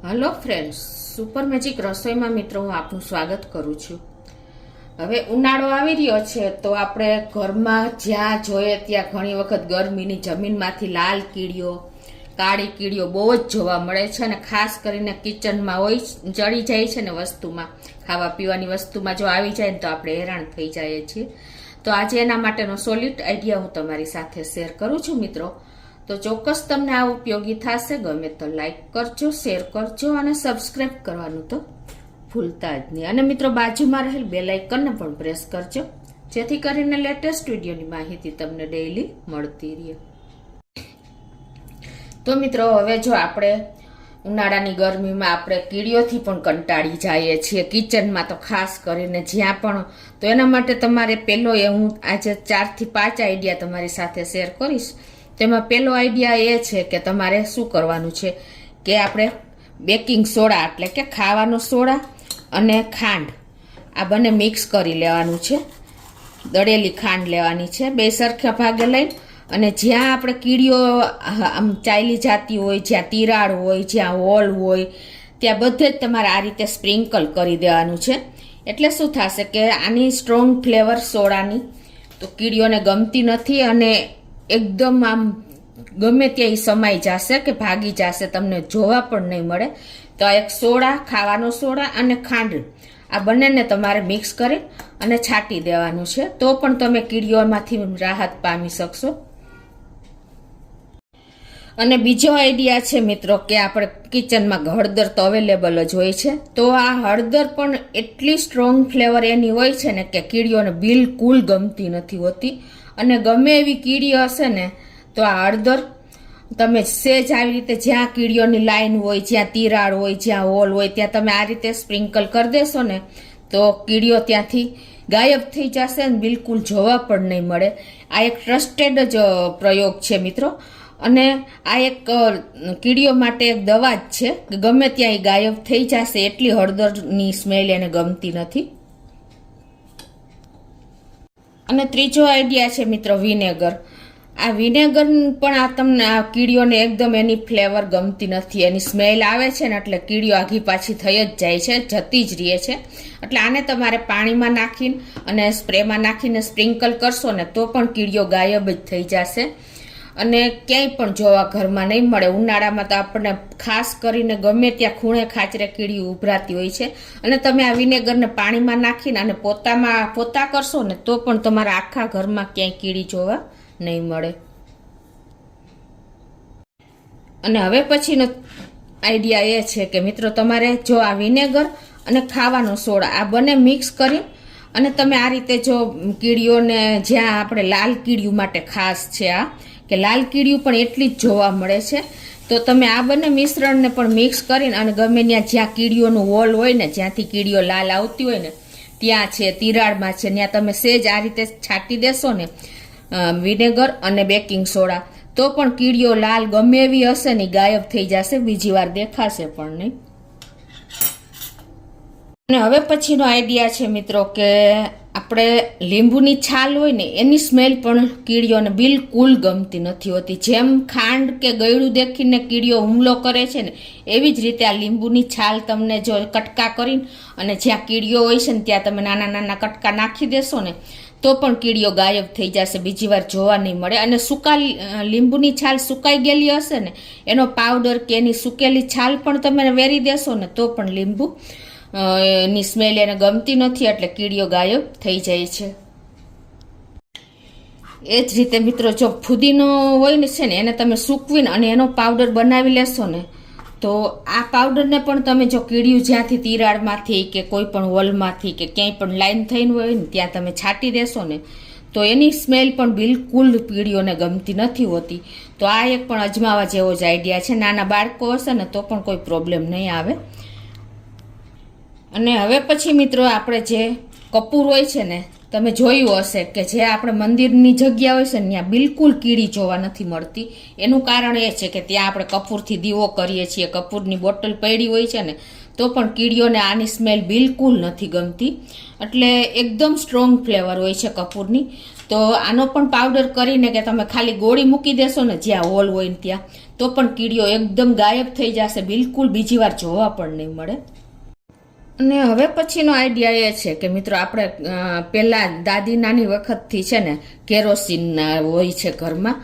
Hello friends, super magic રસોઈમાં મિત્રો હું આપનું સ્વાગત કરું છું। હવે ઉનાળો આવી રહ્યો છે તો આપણે ઘરમાં જ્યાં જોઈએ ત્યાં ઘણી વખત ગરમીની જમીનમાંથી લાલ કીડીઓ, કાળી કીડીઓ બહુ જ જોવા મળે છે અને ખાસ કરીને કિચનમાં હોય ચડી જાય છે ને વસ્તુમાં, ખાવા પીવાની વસ્તુમાં જો આવી જાય ને તો આપણે હેરાન થઈ જઈએ છીએ। તો આજે એના માટેનો સોલ્યુટ આઈડિયા હું તમારી સાથે શેર કરું છું મિત્રો। તો ચોક્કસ તમને આ ઉપયોગી થશે। ગમે તો લાઈક કરજો, શેર કરજો અને સબસ્ક્રાઇબ કરવાનું તો ભૂલતા જ નહીં। અને મિત્રો બાજુમાં રહેલ બેલ આઇકનને પણ પ્રેસ કરજો, જેથી કરીને લેટેસ્ટ વિડીયોની માહિતી તમને ડેઈલી મળતી રહે। તો મિત્રો હવે જો આપણે ઉનાળાની ગરમીમાં આપણે કીડીઓથી પણ કંટાળી જઈએ છીએ, કિચનમાં તો ખાસ કરીને જ્યાં પણ। તો એના માટે તમારે પહેલો હું આજે 4 થી 5 આઈડિયા તમારી સાથે શેર કરીશ। તેમાં પહેલો આઈડિયા એ છે કે તમારે શું કરવાનું છે કે આપણે બેકિંગ સોડા એટલે કે ખાવાનો સોડા અને ખાંડ આ બંને મિક્સ કરી લેવાનું છે। દળેલી ખાંડ લેવાની છે, બે સરખા ભાગે લઈ અને જ્યાં આપણે કીડીઓ આમ ચાલી જતી હોય, જ્યાં તિરાડ હોય, જ્યાં હોલ હોય ત્યાં બધે જ તમારે આ રીતે સ્પ્રિંકલ કરી દેવાનું છે। એટલે શું થશે કે આની સ્ટ્રોંગ ફ્લેવર સોડાની તો કીડીઓને ગમતી નથી અને એકદમ આમ ગમે ત્યાં સમાઈ જશે કે ભાગી જશે, તમને જોવા પણ નહીં મળે। તો આ એક સોડા, ખાવાનો સોડા અને ખાંડ આ બંનેને તમારે મિક્સ કરી અને છાંટી દેવાનું છે, તો પણ તમે કીડીઓમાંથી રાહત પામી શકશો। અને બીજો આઈડિયા છે મિત્રો કે આપણે કિચનમાં હળદર તો અવેલેબલ જ હોય છે, તો આ હળદર પણ એટલી સ્ટ્રોંગ ફ્લેવર એની હોય છે ને કે કીડીઓને બિલકુલ ગમતી નથી હોતી। અને ગમે એવી કીડી હશે ને તો આ હળદર તમે સેજ આવી રીતે જ્યાં કીડીઓની લાઈન હોય, જ્યાં તિરાડ હોય, જ્યાં હોલ હોય ત્યાં તમે આ રીતે સ્પ્રિંકલ કરી દેશો ને તો કીડીઓ ત્યાંથી ગાયબ થઈ જશે અને બિલકુલ જોવા પણ નહીં મળે। આ એક ટ્રસ્ટેડ જ પ્રયોગ છે મિત્રો, અને આ એક કીડીઓ માટે એક દવા જ છે કે ગમે ત્યાં એ ગાયબ થઈ જશે, એટલી હળદરની સ્મેલ એને ગમતી નથી। અને ત્રીજો આઈડિયા છે મિત્રો વિનેગર। આ વિનેગર પણ આ તમને આ કીડીઓને એકદમ એની ફ્લેવર ગમતી નથી, એની સ્મેલ આવે છે ને એટલે કીડીઓ આઘી પાછી થઈ જ જાય છે, જતી જ રહે છે। એટલે આને તમારે પાણીમાં નાખીને અને સ્પ્રેમાં નાખીને સ્પ્રિંકલ કરશો ને તો પણ કીડીઓ ગાયબ જ થઈ જશે અને ક્યાંય પણ જોવા ઘરમાં નહીં મળે। ઉનાળામાં તો આપણને ખાસ કરીને ગમે ત્યાં ખૂણે ખાચરે કીડી ઉભરાતી હોય છે અને તમે આ વિનેગરને પાણીમાં નાખીને અને પોતા કરશો ને તો પણ તમારા આખા ઘરમાં ક્યાંય કીડી જોવા નહીં મળે। અને હવે પછીનો આઈડિયા એ છે કે મિત્રો તમારે જો આ વિનેગર અને ખાવાનો સોડા આ બંને મિક્સ કરી અને તમે આ રીતે જો કીડીઓને, જ્યાં આપણે લાલ કીડીઓ માટે ખાસ છે આ કે લાલ કીડીઓ પણ એટલી જ જોવા મળે છે, તો તમે આ બંને મિશ્રણને પણ મિક્સ કરીને અને ગમે ત્યાં જ્યાં કીડીઓનું હોલ હોય ને, જ્યાંથી કીડીઓ લાલ આવતી હોય ને ત્યાં છે, તિરાડમાં છે, ત્યાં તમે સેજ આ રીતે છાંટી દેશો ને વિનેગર અને બેકિંગ સોડા તો પણ કીડીઓ લાલ ગમે એવી હશે ને ગાયબ થઈ જશે, બીજી વાર દેખાશે પણ નહીં। અને હવે પછીનો આઈડિયા છે મિત્રો કે આપણે લીંબુની છાલ હોય ને એની સ્મેલ પણ કીડીઓને બિલકુલ ગમતી નથી હોતી। જેમ ખાંડ કે ગળ્યું દેખીને કીડીઓ હુમલો કરે છે ને એવી જ રીતે આ લીંબુની છાલ તમને જો કટકા કરીને અને જ્યાં કીડીઓ હોય છે ને ત્યાં તમે નાના નાના કટકા નાખી દેશો ને તો પણ કીડીઓ ગાયબ થઈ જશે, બીજી વાર જોવા નહીં મળે। અને લીંબુની છાલ સુકાઈ ગયેલી હશે ને એનો પાવડર કે એની સુકેલી છાલ પણ તમે વેરી દેશો ને તો પણ લીંબુ ની સ્મેલ એને ગમતી નથી એટલે કીડીઓ ગાયબ થઈ જાય છે। એ જ રીતે મિત્રો જો ફુદીનો હોય ને છે ને એને તમે સૂકવીને અને એનો પાવડર બનાવી લેશો ને તો આ પાવડરને પણ તમે જો કીડીયું જ્યાંથી તિરાડમાંથી કે કોઈ પણ હોલમાંથી કે ક્યાંય પણ લાઈન થઈને હોય ને ત્યાં તમે છાંટી દેશો ને તો એની સ્મેલ પણ બિલકુલ કીડીઓને ગમતી નથી હોતી। તો આ એક પણ અજમાવા જેવો જ આઈડિયા છે, નાના બાળકો હશે ને તો પણ કોઈ પ્રોબ્લેમ નહીં આવે। અને હવે પછી મિત્રો આપણે જે કપૂર હોય છે ને, તમે જોયું હશે કે જે આપણે મંદિરની જગ્યા હોય છે ને ત્યાં બિલકુલ કીડી જોવા નથી મળતી. એનું કારણ એ છે કે ત્યાં આપણે કપૂરથી દીવો કરીએ છીએ, કપૂરની બોટલ પડી હોય છે ને, તો પણ કીડીઓને આની સ્મેલ બિલકુલ નથી ગમતી. એટલે એકદમ સ્ટ્રોંગ ફ્લેવર હોય છે કપૂરની. તો આનો પણ પાવડર કરીને કે તમે ખાલી ગોળી મૂકી દેશો ને જ્યાં હોલ હોય ને ત્યાં, તો પણ કીડીઓ એકદમ ગાયબ થઈ જશે, બિલકુલ બીજી વાર જોવા પણ નહીં મળે. અને હવે પછીનો આઈડિયા એ છે કે મિત્રો, આપણે પહેલાં દાદી નાની વખતથી છે ને કેરોસીન હોય છે ઘરમાં.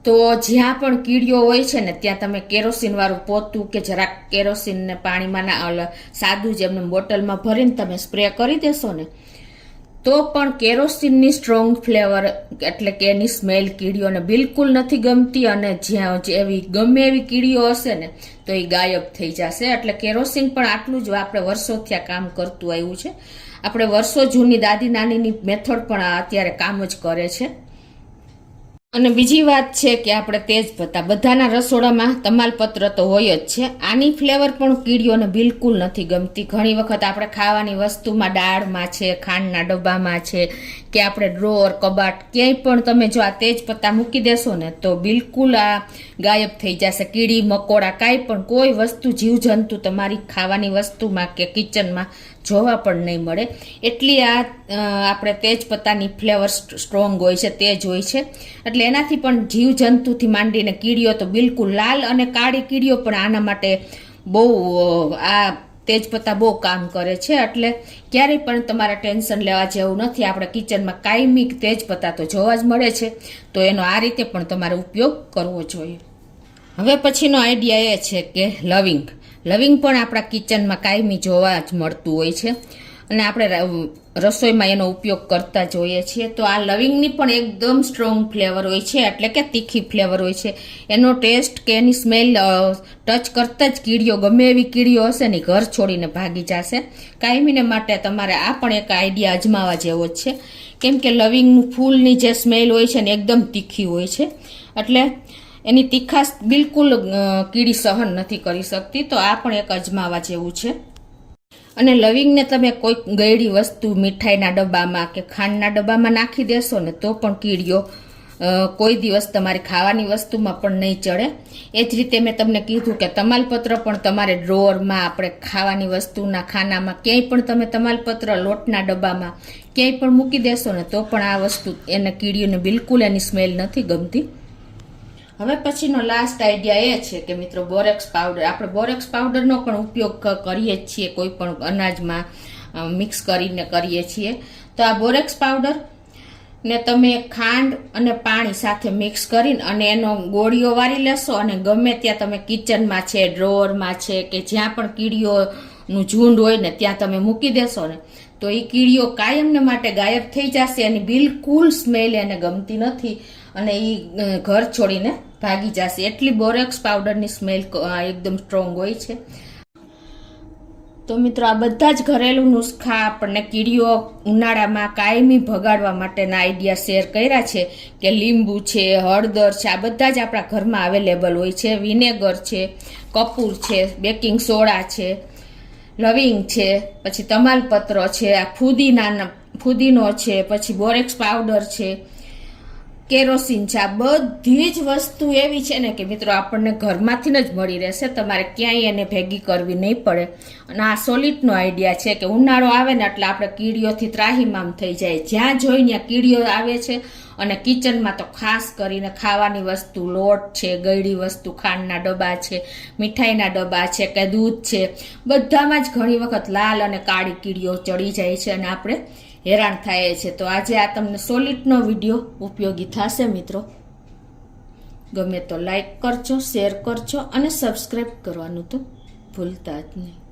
તો જ્યાં પણ કીડીઓ હોય છે ને ત્યાં તમે કેરોસીનવાળું પોતું કે જરાક કેરોસીનને પાણીમાં સાદું જ એમને બોટલમાં ભરીને તમે સ્પ્રે કરી દેશો ને, તો પણ કેરોસીનની સ્ટ્રોંગ ફ્લેવર એટલે કે એની સ્મેલ કીડીઓને બિલકુલ નથી ગમતી. અને જ્યાં એવી ગમે એવી કીડીઓ હશે ને તો એ ગાયબ થઈ જશે. એટલે કેરોસીન પણ આટલું જ આપણે વર્ષોથી આ કામ કરતું આવ્યું છે. આપણે વર્ષો જૂની દાદી નાનીની મેથડ પણ અત્યારે કામ જ કરે છે. અને બીજી વાત છે કે આપણે તેજપત્તા, બધાના રસોડામાં તમાલપત્ર તો હોય જ છે. આની ફ્લેવર પણ કીડીઓને બિલકુલ નથી ગમતી. ઘણી વખત આપણે ખાવાની વસ્તુમાં, દાળમાં છે, ખાંડના ડબ્બામાં છે, કે આપણે ડ્રોઅર, કબાટ, ક્યાંય પણ તમે જો આ તેજપત્તા મૂકી દેશો ને તો બિલકુલ આ ગાયબ થઈ જશે. કીડી મકોડા કાંઈ પણ કોઈ વસ્તુ જીવજંતુ તમારી ખાવાની વસ્તુમાં કે કિચનમાં જોવા પણ નહીં મળે. એટલી આ આપણે તેજપત્તાની ફ્લેવર સ્ટ્રોંગ હોય છે, તેજ હોય છે. એટલે એનાથી પણ જીવજંતુથી માંડીને કીડીઓ તો બિલકુલ, લાલ અને કાળી કીડીઓ પણ આના માટે બહુ આ તેજપત્તા બહુ કામ કરે છે. એટલે ક્યારેય પણ તમારે ટેન્શન લેવા જેવું નથી. આપણે કિચનમાં કાયમી તેજપત્તા તો જોવા જ મળે છે, તો એનો આ રીતે પણ તમારે ઉપયોગ કરવો જોઈએ. હવે પછીનો આઈડિયા એ છે કે લવિંગ. લવિંગ પણ આપણા કિચનમાં કાયમી જોવા જ મળતું હોય છે અને આપણે રસોઈમાં એનો ઉપયોગ કરતા જ હોઈએ છીએ. તો આ લવિંગની પણ એકદમ સ્ટ્રોંગ ફ્લેવર હોય છે, એટલે કે તીખી ફ્લેવર હોય છે. એનો ટેસ્ટ કે એની સ્મેલ ટચ કરતા જ કીડીઓ, ગમે એવી કીડીઓ હશે ને, ઘર છોડીને ભાગી જશે. કાયમીને માટે તમારે આ પણ એક આઈડિયા અજમાવા જેવો જ છે, કેમ કે લવિંગનું ફૂલની જે સ્મેલ હોય છે ને એકદમ તીખી હોય છે. એટલે એની તીખાશ બિલકુલ કીડી સહન નથી કરી શકતી. તો આ પણ એક અજમાવા જેવું છે. અને લવિંગને તમે કોઈ ગળી વસ્તુ, મીઠાઈના ડબ્બામાં કે ખાંડના ડબ્બામાં નાખી દેશો ને તો પણ કીડીઓ કોઈ દિવસ તમારી ખાવાની વસ્તુમાં પણ નહીં ચડે. એ જ રીતે મેં તમને કીધું કે તમાલપત્ર પણ તમારે ડ્રોઅરમાં, આપણે ખાવાની વસ્તુના ખાનામાં, ક્યાંય પણ તમે તમાલપત્ર લોટના ડબ્બામાં ક્યાંય પણ મૂકી દેશો ને તો પણ આ વસ્તુ એને કીડીઓને બિલકુલ એની સ્મેલ નથી ગમતી. હવે પછીનો લાસ્ટ આઈડિયા એ છે કે મિત્રો, બોરેક્સ પાવડર. આપણે બોરેક્સ પાવડરનો પણ ઉપયોગ કરીએ જ છીએ, કોઈ પણ અનાજમાં મિક્સ કરીને કરીએ છીએ. તો આ બોરેક્સ પાવડર ને તમે ખાંડ અને પાણી સાથે મિક્સ કરીને અને એનો ગોળીઓ વારી લેશો અને ગમે ત્યાં તમે કિચનમાં છે, ડ્રોઅરમાં છે, કે જ્યાં પણ કીડીઓનું ઝુંડ હોય ને ત્યાં તમે મૂકી દેશો ને તો એ કીડીઓ કાયમને માટે ગાયબ થઈ જશે. એની બિલકુલ સ્મેલ એને ગમતી નથી અને એ ઘર છોડીને ભાગી જશે. એટલી બોરેક્સ પાવડરની સ્મેલ એકદમ સ્ટ્રોંગ હોય છે. તો મિત્રો, આ બધા જ ઘરેલું નુસ્ખા આપણને કીડીઓ ઉનાળામાં કાયમી ભગાડવા માટેના આઈડિયા શેર કર્યા છે. કે લીંબુ છે, હળદર છે, આ બધા જ આપણા ઘરમાં અવેલેબલ હોય છે. વિનેગર છે, કપૂર છે, બેકિંગ સોડા છે, લવિંગ છે, પછી તમાલપત્ર છે, આ ફુદીનો છે, પછી બોરેક્સ પાવડર છે, કેરોસીન છે. આ બધી જ વસ્તુ એવી છે ને કે મિત્રો, આપણને ઘરમાંથી જ મળી રહેશે. તમારે ક્યાંય એને ભેગી કરવી નહીં પડે. અને આ સોલિડનો આઈડિયા છે કે ઉનાળો આવે ને એટલે આપણે કીડીઓથી ત્રાહિમામ થઈ જાય. જ્યાં જોઈ ત્યાં કીડીઓ આવે છે. અને કિચનમાં તો ખાસ કરીને ખાવાની વસ્તુ, લોટ છે, ગળી વસ્તુ, ખાંડના ડબ્બા છે, મીઠાઈના ડબ્બા છે કે દૂધ છે, બધામાં જ ઘણી વખત લાલ અને કાળી કીડીઓ ચડી જાય છે અને આપણે હેરાન થાય છે. તો આજે આ તમને સોલિડનો વિડીયો ઉપયોગી થશે મિત્રો. ગમે તો લાઈક કરજો, શેર કરજો અને સબસ્ક્રાઈબ કરવાનું તો ભૂલતા જ નહીં.